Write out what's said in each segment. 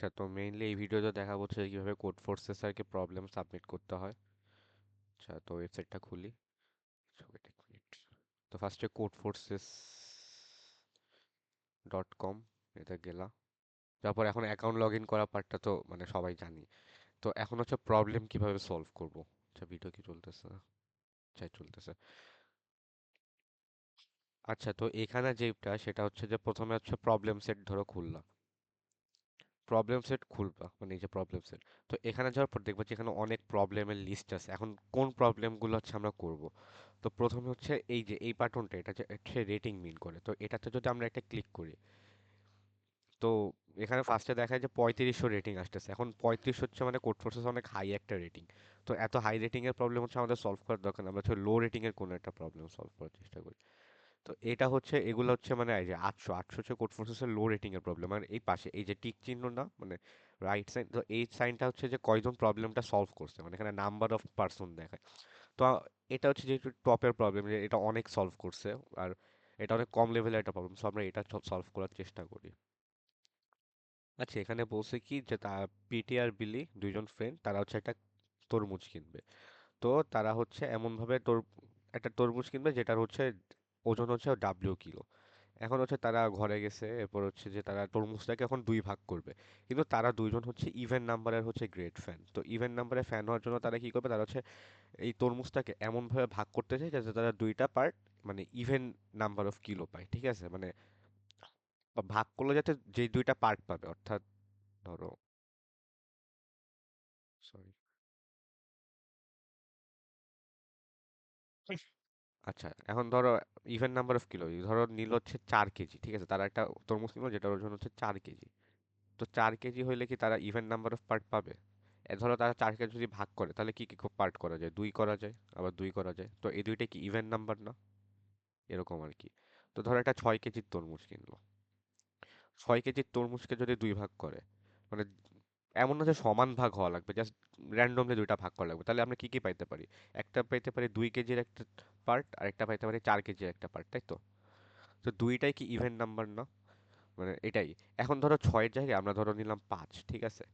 আচ্ছা, তো মেইনলি এই ভিডিওতে দেখাবো হচ্ছে কিভাবে কোড ফোর্সেসরকে প্রবলেম সাবমিট করতে হয়। আচ্ছা, তো ওয়েবসাইটটা খুলি। wait এক মিনিট। তো ফার্স্টে codeforces.com এটা গেলা। তারপর এখন অ্যাকাউন্ট লগ ইন করা পার্টটা তো মানে সবাই জানি। তো এখন হচ্ছে প্রবলেম কিভাবে সলভ করব। আচ্ছা, ভিডিও কি চলতেছে? আচ্ছা, চলতেছে। আচ্ছা, তো এখানে যেটা সেটা হচ্ছে যে প্রথমে হচ্ছে প্রবলেম সেট ধরো খুললাম। প্রবলেম সেট খুলবা মানে এই যে প্রবলেম সেট। তো এখানে যাওয়ার পর দেখবা যে এখানে অনেক প্রবলেমের লিস্ট আছে। এখন কোন প্রবলেমগুলো হচ্ছে আমরা করব। তো প্রথমে হচ্ছে এই যে এই বাটনটা এটা হচ্ছে রেটিং মিন করে। তো এটাতে যদি আমরা একটা ক্লিক করি, তো এখানে ফার্স্টে দেখায় যে 3500 রেটিং আসতেছে। এখন 35 হচ্ছে মানে কোড ফোর্সেস অনেক হাই একটা রেটিং। তো এত হাই রেটিং এর প্রবলেম হচ্ছে আমাদের সলভ করার দরকার না, আমরা হচ্ছে লো রেটিং এর কোনো একটা প্রবলেম সলভ করার চেষ্টা করি। তো এটা হচ্ছে এগুলো হচ্ছে মানে এই যে 800 হচ্ছে কোড ফোর্সেসের লো রেটিং এর প্রবলেম। আর এই পাশে এই যে টিক চিহ্ন না মানে রাইট সাইড, তো এই সাইনটা হচ্ছে যে কয়জন প্রবলেমটা সলভ করছে, মানে এখানে নাম্বার অফ পার্সন দেখায়। তো এটা হচ্ছে যেহেতু টপের প্রবলেম, যে এটা অনেক সলভ করছে। আর এটা অনেক কম লেভেলের একটা প্রবলেম, সো আমরা এটা সলভ করার চেষ্টা করি। আচ্ছা, এখানে বলছে কি যে পিটি আর বিলি দুইজন ফ্রেন্ড, তারা হচ্ছে একটা তরমুজ কিনবে। তো তারা হচ্ছে এমন ভাবে একটা তরমুজ কিনবে যেটার হচ্ছে ওজন হচ্ছে W কিলো। এখন হচ্ছে তারা ঘরে গেছে, এরপর হচ্ছে যে তারা তরমুজটাকে এখন দুই ভাগ করবে। কিন্তু তারা দুইজন হচ্ছে ইভেন নাম্বারের হচ্ছে গ্রেট ফ্যান। তো ইভেন নাম্বারের ফ্যান হওয়ার জন্য তারা কি করবে, তারা হচ্ছে এই তরমুজটাকে এমন ভাবে ভাগ করতে চায় যাতে তারা দুইটা পার্ট মানে ইভেন নাম্বার অফ কিলো পায়, ঠিক আছে? মানে ভাগ করলে যাতে যে দুইটা পার্ট পাবে, অর্থাৎ ধরো, সরি, আচ্ছা, এখন ধরো ইভেন নাম্বার অফ কিলো ধরো নিল হচ্ছে 4 কেজি, ঠিক আছে? তারা একটা তরমুজ নিল যেটার ওজন হচ্ছে 4 কেজি। তো 4 কেজি হইলে কি তারা ইভেন নাম্বার অফ পার্ট পাবে? ধরো তারা 4কে যদি ভাগ করে তাহলে কি কি পার্ট করা যায়? 2 করা যায়, আবার 2 করা যায়। তো এই দুইটা কি ইভেন নাম্বার না? এরকম আর কি। তো ধরো একটা 6 কেজির তরমুজ কিনলো। 6 কেজির তরমুজকে যদি দুই ভাগ করে, মানে এমন না যে সমান ভাগ হওয়া লাগবে, জাস্ট র্যান্ডমলি দুইটা ভাগ করা লাগবে, তাহলে আমরা কি কি পাইতে পারি? একটা পাইতে পারি 2 কেজির একটা পার্ট, আর একটা পাইতে পারি 4 কেজির একটা পার্ট, তাই তো? তো দুইটাই কি ইভেন নাম্বার না? মানে এটাই। এখন ধরো 6-এর জায়গায় আমরা ধরো নিলাম 5, ঠিক আছে?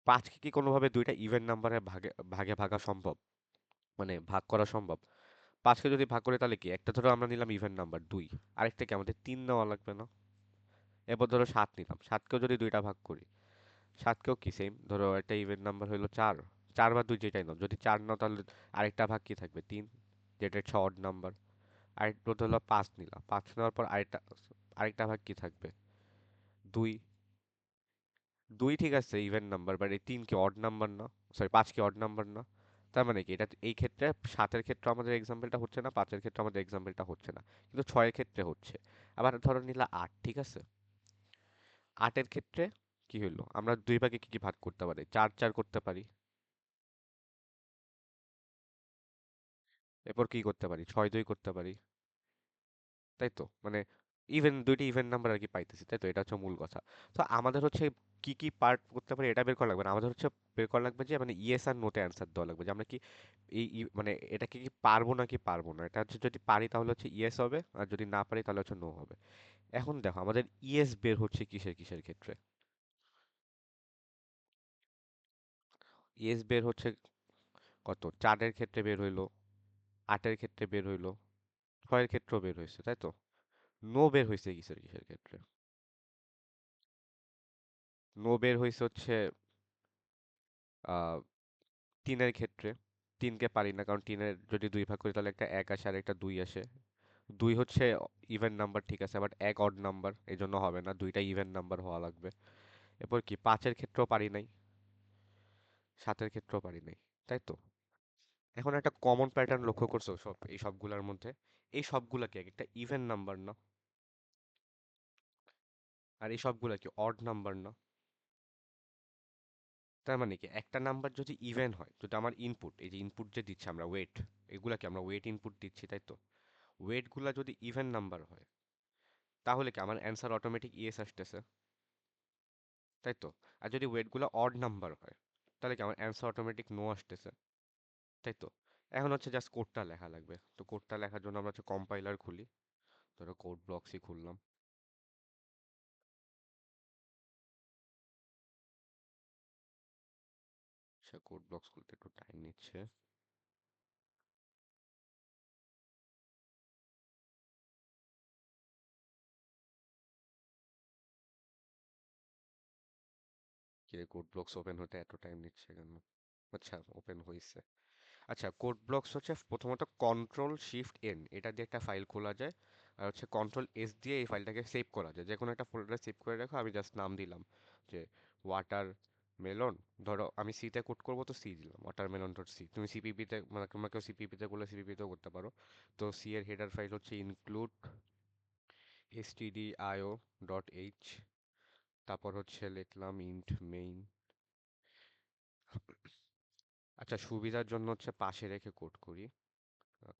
5কে কি কোনোভাবে দুইটা ইভেন নাম্বারে ভাগে ভাগে ভাগা সম্ভব? মানে ভাগ করা সম্ভব? 5কে যদি ভাগ করি তাহলে কি, একটা ধরো আমরা নিলাম ইভেন নাম্বার 2, আরেকটা কি আমাদের 3 নেওয়া লাগবে না? এরপর ধরো 7 নিলাম, 7কেও যদি দুইটা ভাগ করি, 7কেও কি সেম, ধরো একটা ইভেন নাম্বার হইলো 4, 4 বা 2 যেটাই নাও, যদি 4 নাও তাহলে আরেকটা ভাগ কি থাকবে, 3, যেটা হচ্ছে অড নাম্বার। আরেকটা হলো 5 নিলাম, 5 নেওয়ার পর আরেকটা আরেকটা ভাগ কি থাকবে, 2। 2 ঠিক আছে ইভেন নাম্বার, বাট এই 3 কি অড নাম্বার না? সরি, 5 কি অড নাম্বার না? তার মানে কি এটা এই ক্ষেত্রে 7-এর ক্ষেত্রে আমাদের এক্সাম্পলটা হচ্ছে না, 5-এর ক্ষেত্রে আমাদের এক্সাম্পলটা হচ্ছে না, কিন্তু 6-এর ক্ষেত্রে হচ্ছে। আবার ধরো নিলা 8, ঠিক আছে? 8-এর ক্ষেত্রে কি হইলো, আমরা দুই ভাগে কি কি ভাগ করতে পারি? 4 4 করতে পারি। এরপর কি করতে পারি? 6 2 করতে পারি, তাই তো? মানে দুইটা ইভেন নাম্বার আর কি পাইতেছি, তাই তো? এটা হচ্ছে মূল কথা। তো আমাদের হচ্ছে কি কি পার্ট করতে পারি এটা বের করা লাগবে না, আমাদের হচ্ছে বের করা লাগবে যে মানে ইয়েস আর নোতে অ্যান্সার দেওয়া লাগবে, যে আমরা কি মানে এটাকে কি পারবো নাকি পারবো না। এটা হচ্ছে যদি পারি তাহলে হচ্ছে ইয়েস হবে, আর যদি না পারি তাহলে হচ্ছে নো হবে। এখন দেখো আমাদের ইয়েস বের হচ্ছে কিসের কিসের ক্ষেত্রে? ইয়েস বের হচ্ছে কত, 4-এর ক্ষেত্রে বের হইলো, 8-এর ক্ষেত্রে বের হইলো, 6-এর ক্ষেত্রেও বের হয়েছে, তাই তো? নো বের হয়েছে কিসের কিসের ক্ষেত্রে? নো বের হয়েছে হচ্ছে আহ 3-এর ক্ষেত্রে। 3কে পারি না, কারণ 3-এর যদি দুই ভাগ করি তাহলে একটা 1 আসে আর একটা 2 আসে। 2 হচ্ছে ইভেন নাম্বার, ঠিক আছে, বাট 1 অড নাম্বার, এই জন্য হবে না, দুইটা ইভেন নাম্বার হওয়া লাগবে। এরপর কি 5-এর ক্ষেত্রেও পারি নাই, 7-এর ক্ষেত্রেও পারি নাই, তাই তো? এখন একটা কমন প্যাটার্ন লক্ষ্য করছো এই সবগুলোর মধ্যে? এই সবগুলা কি একটা ইভেন নাম্বার না? আর এই সবগুলা কি অড নাম্বার না? তার মানে কি একটা নাম্বার যদি ইভেন হয়, যদি আমার ইনপুট, এই যে ইনপুট যে দিচ্ছি আমরা ওয়েট, এগুলা কি আমরা ওয়েট ইনপুট দিচ্ছি, তাই তো? ওয়েট গুলা যদি ইভেন নাম্বার হয়, তাহলে কি আমার অ্যান্সার অটোমেটিক ইয়েস আসতেছে, তাই তো? আর যদি ওয়েট গুলা অড নাম্বার হয়, তাহলে কি আমার অ্যান্সার অটোমেটিক নো আসতেছে, তাই তো? এখন হচ্ছে জাস্ট কোডটা লেখা লাগবে। তো কোডটা লেখার জন্য আমরা হচ্ছে কম্পাইলার খুলি, ধরো কোড ব্লকসই খুললাম। আচ্ছা, কোড ব্লকস খুলতে একটু টাইম নিচ্ছে। কি রে, কোড ব্লকস ওপেন হতে এত টাইম নিচ্ছে কেন? আচ্ছা, ওপেন হয়েছে। আচ্ছা, কোড ব্লকস হচ্ছে প্রথমত কন্ট্রোল শিফট এন এটা দিয়ে একটা ফাইল খোলা যায়। আর হচ্ছে কন্ট্রোল এস দিয়ে এই ফাইলটাকে সেভ করা যায়, যে কোনো একটা ফোল্ডারে সেভ করে রাখো। আমি জাস্ট নাম দিলাম যে ওয়াটার মেলন। ধরো আমি সিতে কোড করবো, তো সি দিলাম, ওয়াটার মেলন ডট সি। তুমি সিপিপিতে, মানে তোমাকেও সিপিপিতে করলে সিপিপিতেও করতে পারো। তো সি এর হেডার ফাইল হচ্ছে ইনক্লুড stdio ডট এইচ। তারপর হচ্ছে লিখলাম ইন্ট মেইন। আচ্ছা, সুবিধার জন্য হচ্ছে পাশে রেখে কোড করি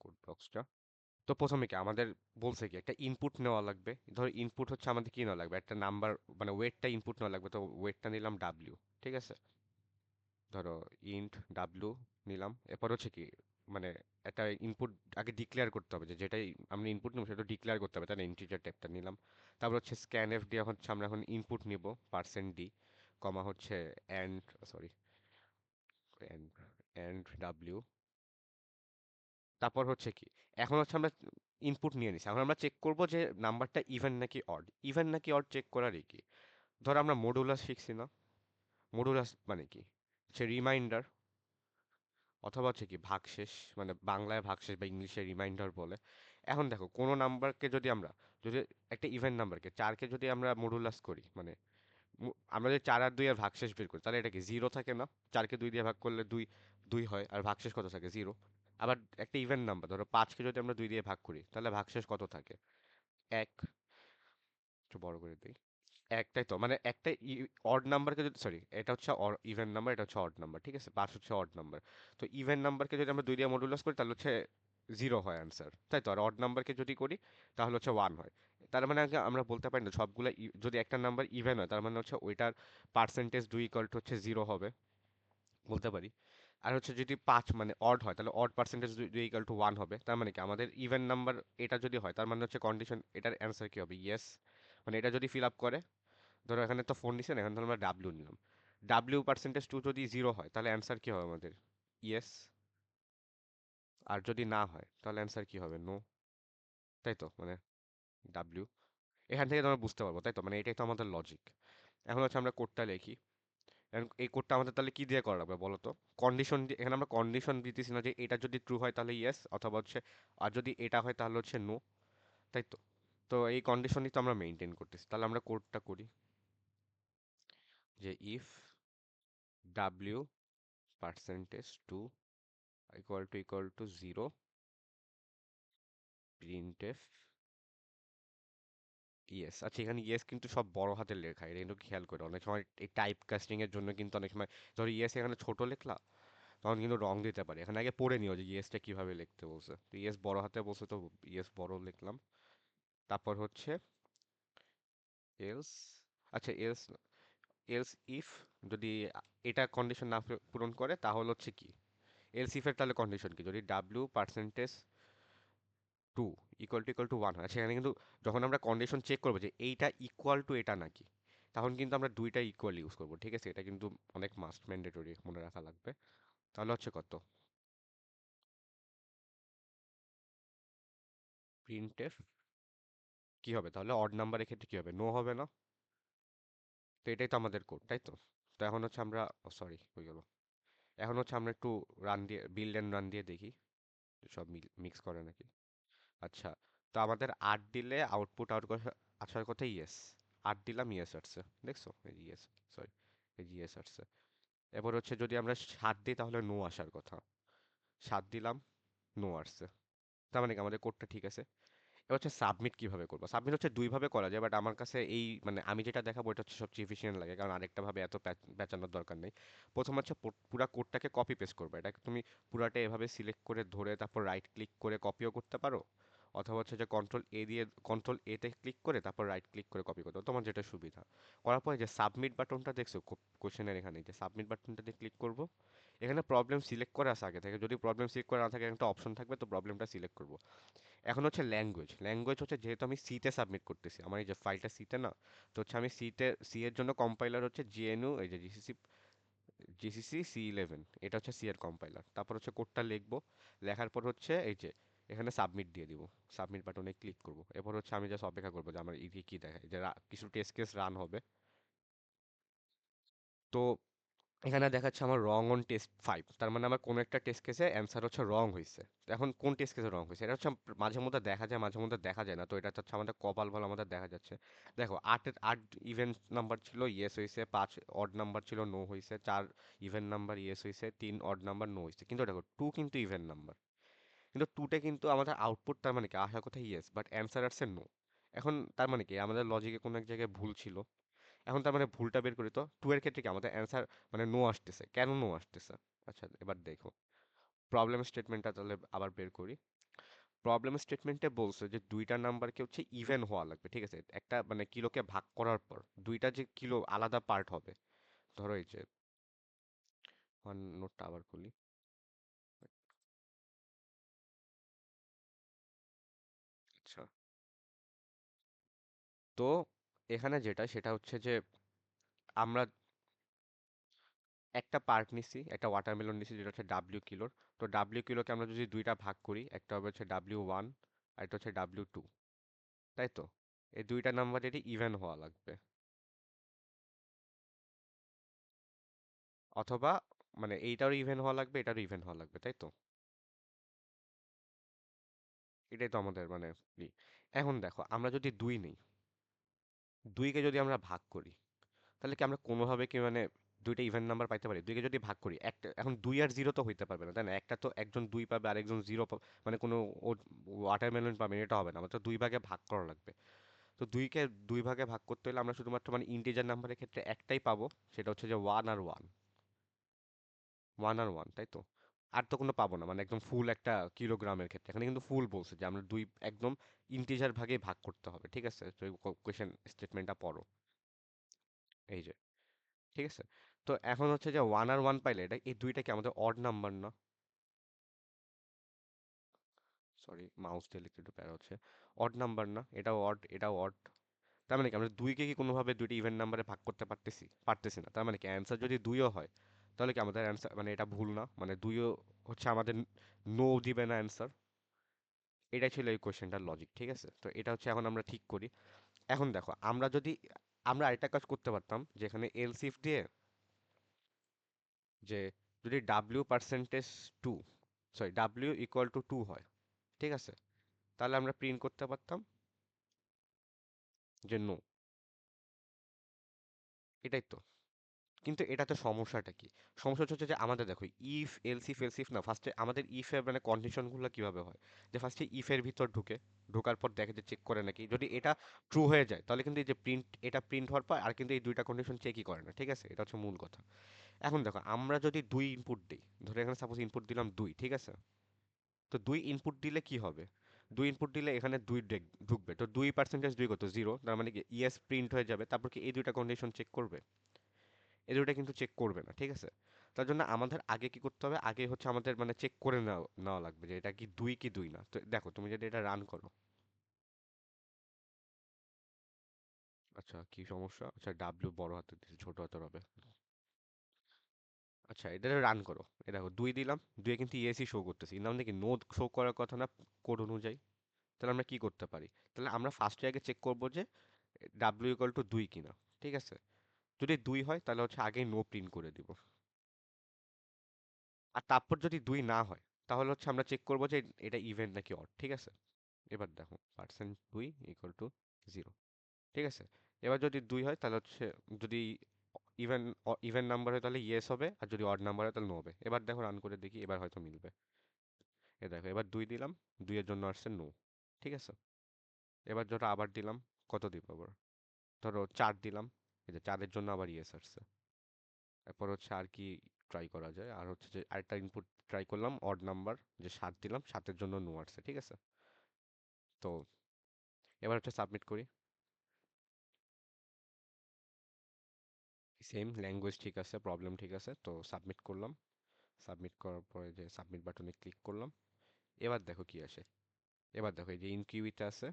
কোড ব্লকসটা। তো প্রথমে কি আমাদের বলছে কি একটা ইনপুট নেওয়া লাগবে। ধর ইনপুট হচ্ছে আমাদের কি নেওয়া লাগবে, একটা নাম্বার, মানে ওয়েটটা ইনপুট নেওয়া লাগবে। তো ওয়েটটা নিলাম ডাব্লিউ, ঠিক আছে। ধরো ইন্ট ডাব্লিউ নিলাম। এরপর হচ্ছে কি, মানে একটা ইনপুট আগে ডিক্লেয়ার করতে হবে, যে যেটাই আমরা ইনপুট নেব সেটা ডিক্লেয়ার করতে হবে, তাই না? ইন্টিজার টাইপটা নিলাম। তারপর হচ্ছে স্ক্যান এফ দিয়ে হচ্ছে আমরা এখন ইনপুট নিব পার্সেন্ট ডি, কমা হচ্ছে and, sorry, and and W. তারপর হচ্ছে কি, এখন হচ্ছে আমরা ইনপুট নিয়ে নিছি, এখন আমরা চেক করব যে নাম্বারটা ইভেন নাকি অড। ইভেন নাকি অড চেক করারই কি, ধর আমরা মডুলাস শিখছি না? মডুলাস মানে কি, হচ্ছে রিমাইন্ডার, অথবা হচ্ছে কি ভাগশেষ, মানে বাংলায় ভাগশেষ বা ইংলিশে রিমাইন্ডার বলে। এখন দেখো, কোনো নাম্বারকে যদি আমরা, যদি একটা ইভেন নাম্বারকে চারকে যদি আমরা মডুলাস করি, মানে আমরা যদি 4 আর 2 এর ভাগশেষ বের করি, তাহলে এটা কি জিরো থাকে না? 4কে 2 দিয়ে ভাগ করলে দুই, দুই হয়, আর ভাগশেষ কত থাকে? জিরো। আবার একটা ইভেন নাম্বার ধরো 5কে যদি আমরা 2 দিয়ে ভাগ করি, তাহলে ভাগশেষ কত থাকে? এক। একটু বড় করে দিই। একটাই তো, মানে একটা অড নাম্বারকে যদি, সরি, এটা হচ্ছে ইভেন নাম্বার, এটা হচ্ছে অড নাম্বার, ঠিক আছে? 5 হচ্ছে অড নাম্বার। তো ইভেন নাম্বারকে যদি আমরা 2 দিয়ে মডুলাস করি, তাহলে হচ্ছে জিরো হয় অ্যান্সার, তাই তো? আর অড নাম্বারকে যদি করি, তাহলে হচ্ছে 1 হয়। তার মানে আগে আমরা বলতে পারি না সবগুলা যদি একটা নাম্বার ইভেন হয়, তার মানে হচ্ছে ওইটার পার্সেন্টেজ 2 ইকুয়াল টু হচ্ছে 0 হবে, বলতে পারি। আর হচ্ছে যদি 5 মানে অড হয়, তাহলে অড পার্সেন্টেজ 2 ইকুয়াল টু 1 হবে। তার মানে কি আমাদের ইভেন নাম্বার এটা যদি হয়, তার মানে হচ্ছে কন্ডিশন, এটার অ্যান্সার কি হবে? ইয়েস। মানে এটা যদি ফিল আপ করে, ধরো এখানে তো ফোন নিছেন, এখানে ধরো আমরা ডাব্লিউ নিলাম। ডাব্লিউ পার্সেন্টেজ 2 যদি 0 হয়, তাহলে অ্যান্সার কি হবে আমাদের? ইয়েস। আর যদি না হয়, তাহলে অ্যান্সার কি হবে? নো। তাই তো, মানে ডাব্লিউ। এখান থেকে তোমরা বুঝতে পারবো, তাই তো? মানে এটাই তো আমাদের লজিক। এখন হচ্ছে আমরা কোডটা লিখি। এখন এই কোডটা আমাদের তাহলে কি দিয়ে করা লাগবে বলো তো? কন্ডিশন দিয়ে, এখানে আমরা কন্ডিশন দিতেছি না যে এটা যদি ট্রু হয় তাহলে ইয়েস, অথবা হচ্ছে আর যদি এটা হয় তাহলে হচ্ছে নো, তাই তো? তো এই কন্ডিশনই তো আমরা মেনটেন করতেছি। তাহলে আমরা কোডটা করি যে if W percentage two equal to 0, printf yes. আচ্ছা, এখানে ইয়েস কিন্তু সব বড় হাতের লেখা, এটা কিন্তু খেয়াল করে। অনেক সময় এই টাইপ কাস্টিং এর জন্য কিন্তু অনেক সময়, ধরো ইয়েস এখানে ছোট লিখলা, তখন কিন্তু রং দিতে পারে। এখানে আগে পড়ে নিও যে ইয়েসটা কিভাবে লিখতে বলছে। তো ইয়েস বড় হাতে বলছে, তো ইয়েস বড় লিখলাম। তারপর হচ্ছে এলস, আচ্ছা এলস, এলস ইফ যদি এটা কন্ডিশন না পূরণ করে, তাহলে হচ্ছে কি? এলস ইফের তাহলে কন্ডিশন কি, যদি W percentage two equal to 1 হয়। সেখানে কিন্তু যখন আমরা কন্ডিশন চেক করবো যে এইটা ইকুয়াল টু এটা নাকি, তখন কিন্তু আমরা দুইটা ইকুয়াল ইউজ করবো, ঠিক আছে? এটা কিন্তু অনেক মাস্ট ম্যান্ডেটরি, মনে রাখা লাগবে। তাহলে হচ্ছে কত, প্রিন্টএফ কি হবে তাহলে? অড নাম্বারের ক্ষেত্রে কি হবে? নো হবে না? তো এটাই তো আমাদের কোড, তাই তো? তো এখন হচ্ছে আমরা, সরি হয়ে গেল। এখন হচ্ছে আমরা একটু রান দিয়ে, বিল্ড এন্ড রান দিয়ে দেখি যে সব মিক্স করে নাকি। আচ্ছা, তো আমাদের 8 দিলে আউটপুট আসার কথা ইয়েস। 8 দিলাম, ইয়েস আসছে, দেখছো? এই ইয়েস, সরি, এই ইয়েস আসছে। এবার হচ্ছে যদি আমরা 7 দিই, তাহলে নো আসার কথা। 7 দিলাম, নো আসছে। তার মানে কি আমাদের কোডটা ঠিক আছে। এবার হচ্ছে সাবমিট কিভাবে করবো? সাবমিট হচ্ছে দুই ভাবে করা যায়, বাট আমার কাছে এই, মানে আমি যেটা দেখাবো এটা হচ্ছে সবচেয়ে এফিসিয়েন্ট লাগে, কারণ আরেকটা ভাবে এত পেঁচানোর দরকার নেই। প্রথম হচ্ছে পুরা কোডটাকে কপি পেস্ট করবে। এটাকে তুমি পুরাটা এভাবে সিলেক্ট করে ধরে তারপর রাইট ক্লিক করে কপিও করতে পারো, অথবা হচ্ছে যে কন্ট্রোল এ দিয়ে, কন্ট্রোল এ তে ক্লিক করে তারপর রাইট ক্লিক করে কপি করতে পারো, তোমার যেটা সুবিধা। করার পরে যে সাবমিট বাটনটা দেখছো কোশ্চেনের এখানে, যে সাবমিট বাটনটাতে ক্লিক করব। এখানে প্রবলেম সিলেক্ট করা আছে আগে থেকে, যদি প্রবলেম সিলেক্ট করা না থাকে একটা অপশন থাকবে, তো প্রবলেমটা সিলেক্ট করব। এখন হচ্ছে ল্যাঙ্গুয়েজ, ল্যাঙ্গুয়েজ হচ্ছে যেহেতু আমি সিতে সাবমিট করতেছি, আমার এই যে ফাইলটা সিতে না, তো হচ্ছে আমি সিতে, সি এর জন্য কম্পাইলার হচ্ছে জিএনইউ, এই যে জিসিসি, জিসিসি C11, এটা হচ্ছে সি এর কম্পাইলার। তারপর হচ্ছে কোডটা লিখবো, লেখার পর হচ্ছে এই যে এখানে সাবমিট দিয়ে দিব, সাবমিট বাটনে ক্লিক করব। এরপর হচ্ছে আমি জাস্ট অপেক্ষা করবো যে আমার ইডি কি দেখায়, যে কিছু টেস্ট কেস রান হবে। তো এখানে দেখাচ্ছে আমার রং অন টেস্ট 5, তার মানে আমার কোনো একটা টেস্ট কেসে অ্যান্সার হচ্ছে রং হয়েছে। তো এখন কোন টেস্ট কেসে রং হয়েছে এটা হচ্ছে মাঝে মধ্যে দেখা যায়, মাঝে মধ্যে দেখা যায় না। তো এটা হচ্ছে আমাদের কপাল ভালো, আমাদের দেখা যাচ্ছে। দেখো 8 ইভেন্ট নাম্বার ছিল, ইয়েস হয়েছে। 5 অড নাম্বার ছিল, নো হয়েছে। 4 ইভেন্ট নাম্বার, ইয়েস হয়েছে। 3 অড নাম্বার, নো হয়েছে। কিন্তু দেখো 2 কিন্তু ইভেন্ট নাম্বার, কিন্তু 2তে কিন্তু আমাদের আউটপুট তার মানে কি আসার কথা ইয়েস, বাট অ্যান্সার আসছে নো। এখন তার মানে কি আমাদের লজিকে কোনো এক জায়গায় ভুল ছিল। এখন তার মানে ভুলটা বের করি, তো 2 এর ক্ষেত্রে কি আমাদের অ্যান্সার মানে নো আসতেছে, কেন নো আসতেছে? আচ্ছা এবার দেখো প্রবলেম স্টেটমেন্টটা তাহলে আবার বের করি। প্রবলেম স্টেটমেন্টে বলছে যে দুইটা নাম্বারকে হচ্ছে ইভেন হওয়া লাগবে, ঠিক আছে? একটা মানে কিলোকে ভাগ করার পর দুইটা যে কিলো আলাদা পার্ট হবে। ধরো এই যে ওয়ান নোটটা আবার খুলি। আচ্ছা, তো এখানে যেটা সেটা হচ্ছে যে আমরা একটা পার্ট নিছি, একটা ওয়াটারমেলন নিছি যেটা হচ্ছে W কিলোর। তো W কিলোকে আমরা যদি দুইটা ভাগ করি, একটা হবে হচ্ছে W1 আর একটা হচ্ছে W2, তাই তো? এই দুইটা নাম্বারেরই ইভেন হওয়া লাগবে, অথবা মানে এইটারও ইভেন হওয়া লাগবে, এটারও ইভেন হওয়া লাগবে, তাই তো? এটাই তো আমাদের মানে ই। এখন দেখো আমরা যদি 2 নেই, 2কে যদি আমরা ভাগ করি, তাহলে কি আমরা কোনোভাবে কি মানে দুইটা ইভেন নাম্বার পাইতে পারি? 2কে যদি ভাগ করি, একটা এখন 2 আর 0 তো হইতে পারবে না, তাই না? একটা তো একজন 2 পাবে, আরেকজন 0 পাবে, মানে কোনো ওয়াটারমেলন পাবে না, এটা হবে না। আমাদের তো 2 ভাগে ভাগ করা লাগবে। তো 2কে 2 ভাগে ভাগ করতে হলে আমরা শুধুমাত্র মানে ইন্টিজার নাম্বারের ক্ষেত্রে একটাই পাবো, সেটা হচ্ছে যে 1 আর 1, 1 আর 1, তাই তো? আর তো কোনো পাবো না, মানে একদম ফুল একটা কিলোগ্রামের ক্ষেত্রে এখানে কিন্তু ফুল বলছে যে আমরা দুই একদম ইন্টিজার ভাগে ভাগ করতে হবে, ঠিক আছে? তো কোয়েশ্চেন স্টেটমেন্টটা পড়ো, এই যে, ঠিক আছে? তো এখন হচ্ছে যে 1 আর 1 পাইলে এটা এই দুইটা কি আমাদের অড নাম্বার না? সরি, মাউস দিয়ে লিখতে একটু প্যারা হচ্ছে। অড নাম্বার না? এটাও অড, এটাও অড। তার মানে কি আমরা 2কে কি কোনোভাবে দুইটা ইভেন নাম্বারে ভাগ করতে পারতেছি? পারতেছি না। তার মানে কি অ্যান্সার যদি 2ও হয়, তাহলে কি আমাদের অ্যান্সার মানে এটা ভুল না? মানে 2ও হচ্ছে আমাদের নো দিবে না অ্যান্সার? এটাই ছিল এই কোশ্চেনটার লজিক, ঠিক আছে? তো এটা হচ্ছে এখন আমরা ঠিক করি। এখন দেখো আমরা যদি আমরা আরেকটা কাজ করতে পারতাম, যেখানে এলসিফ দিয়ে যে যদি W% 2, সরি W = 2 হয়, ঠিক আছে? তাহলে আমরা প্রিন্ট করতে পারতাম যে নো। এটাই তো। কিন্তু এটাতে সমস্যাটা কি? সমস্যা হচ্ছে যে আমাদের দেখো ইফ এলসিফ এলসিফ না, ফার্স্টে আমাদের ইফ এর মানে কন্ডিশনগুলো কিভাবে হয়, যে ফার্স্টে ইফ এর ভিতর ঢুকে, ঢোকার পর দেখে যে চেক করে নাকি, যদি এটা ট্রু হয়ে যায় তাহলে কিন্তু এই যে প্রিন্ট, এটা প্রিন্ট হওয়ার পর আর কিন্তু এই দুইটা কন্ডিশন চেকই করে না, ঠিক আছে? এটা হচ্ছে মূল কথা। এখন দেখো আমরা যদি 2 ইনপুট দিই, ধরে এখানে সাপোজ ইনপুট দিলাম 2, ঠিক আছে? তো 2 ইনপুট দিলে কি হবে? 2 ইনপুট দিলে এখানে 2 ঢুকবে, তো 2% 2 কত 0, তার মানে কি ইয়েস প্রিন্ট হয়ে যাবে। তারপর কি এই দুইটা কন্ডিশন চেক করবে? এই দুইটা কিন্তু চেক করবে না, ঠিক আছে? তার জন্য আমাদের আগে কি করতে হবে, আগে হচ্ছে আমাদের মানে চেক করে নেওয়া নেওয়া লাগবে যে এটা কি 2 কি 2 না। তো দেখো তুমি যদি এটা রান করো, আচ্ছা কি সমস্যা, আচ্ছা ডাব্লিউ বড় হাতে দিয়েছে, ছোট হাতের হবে। আচ্ছা এটা রান করো, এ দেখো 2 দিলাম, 2 কিন্তু ইএসই শো করতেছি, কিন্তু আমাদের কি নো শো করার কথা না কোড অনুযায়ী? তাহলে আমরা কি করতে পারি? তাহলে আমরা ফার্স্টে আগে চেক করব যে W = 2 কিনা, ঠিক আছে? যদি 2 হয় তাহলে হচ্ছে আগে নো প্রিন্ট করে দিব। আর তারপর যদি 2 না হয়, তাহলে হচ্ছে আমরা চেক করব যে এটা ইভেন নাকি অড, ঠিক আছে? এবার দেখো %2 = 0, ঠিক আছে? এবার যদি 2 হয় তাহলে হচ্ছে, যদি ইভেন ইভেন নাম্বার হয় তাহলে ইয়েস হবে, আর যদি অড নাম্বার হয় তাহলে নো হবে। এবার দেখো রান করে দেখি, এবার হয়তো মিলবে। এ দেখো এবার 2 দিলাম, 2 এর জন্য আসছে নো, ঠিক আছে? এবার ধরো আবার দিলাম, কত দিব আবার, ধরো 4 দিলাম, এই যে 4 এর জন্য আবার ইয়েস আসছে। এরপর হচ্ছে আর কি ট্রাই করা যায়, আর হচ্ছে যে আরেকটা ইনপুট ট্রাই করলাম অড নাম্বার, যে 7 দিলাম, 7 এর জন্য নো আসছে, ঠিক আছে? তো এবার হচ্ছে সাবমিট করি। সেম ল্যাঙ্গুয়েজ ঠিক আছে, প্রবলেম ঠিক আছে, তো সাবমিট করলাম। সাবমিট করার পরে যে সাবমিট বাটনে ক্লিক করলাম, এবার দেখো কি আসে। এবার দেখো এই যে ইনকিউইতে আছে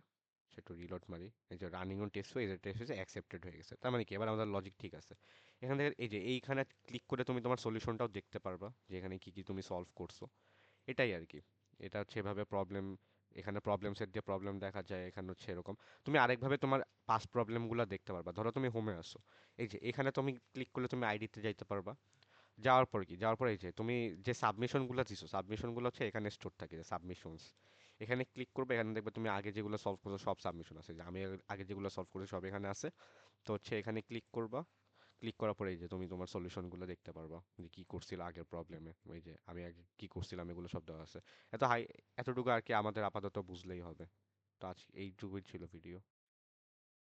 সে একটু রিলোড মারি, এই যে রানিং অন টেস্ট হয়ে টেস্ট হয়েছে অ্যাকসেপ্টেড হয়ে গেছে, তার মানে কি এবার আমাদের লজিক ঠিক আছে। এখান থেকে এই যে এইখানে ক্লিক করে তুমি তোমার সলিউশনটাও দেখতে পারবা যে এখানে কি কি তুমি সলভ করছো, এটাই আর কি। এটা হচ্ছে এভাবে প্রবলেম, এখানে প্রবলেম সেট দিয়ে প্রবলেম দেখা যায়, এখানে হচ্ছে এরকম। তুমি আরেকভাবে তোমার পাস প্রবলেমগুলো দেখতে পারবা। ধরো তুমি হোমে আসো, এই যে এখানে তুমি ক্লিক করলে তুমি আইডিতে যাইতে পারবা। যাওয়ার পর কি, যাওয়ার পর এই যে তুমি যে সাবমিশনগুলো দিছো, সাবমিশনগুলো হচ্ছে এখানে স্টোর থাকে, যে সাবমিশনস, এখানে ক্লিক করবে, এখানে দেখবে তুমি আগে যেগুলো সলভ করছো সব সাবমিশন আছে, যে আমি আগে যেগুলো সলভ করেছি সব এখানে আছে। তো হচ্ছে এখানে ক্লিক করবা, ক্লিক করার পরে এই যে তুমি তোমার সলিউশনগুলো দেখতে পারবা, যে কি করছিল আগের প্রবলেমে, ওই যে আমি আগে কি করছিলাম এগুলো সব দেওয়া আছে। এত হাই, এতটুকু আর কি আমাদের আপাতত বুঝলেই হবে। তো আজ এইটুকুই ছিল ভিডিও।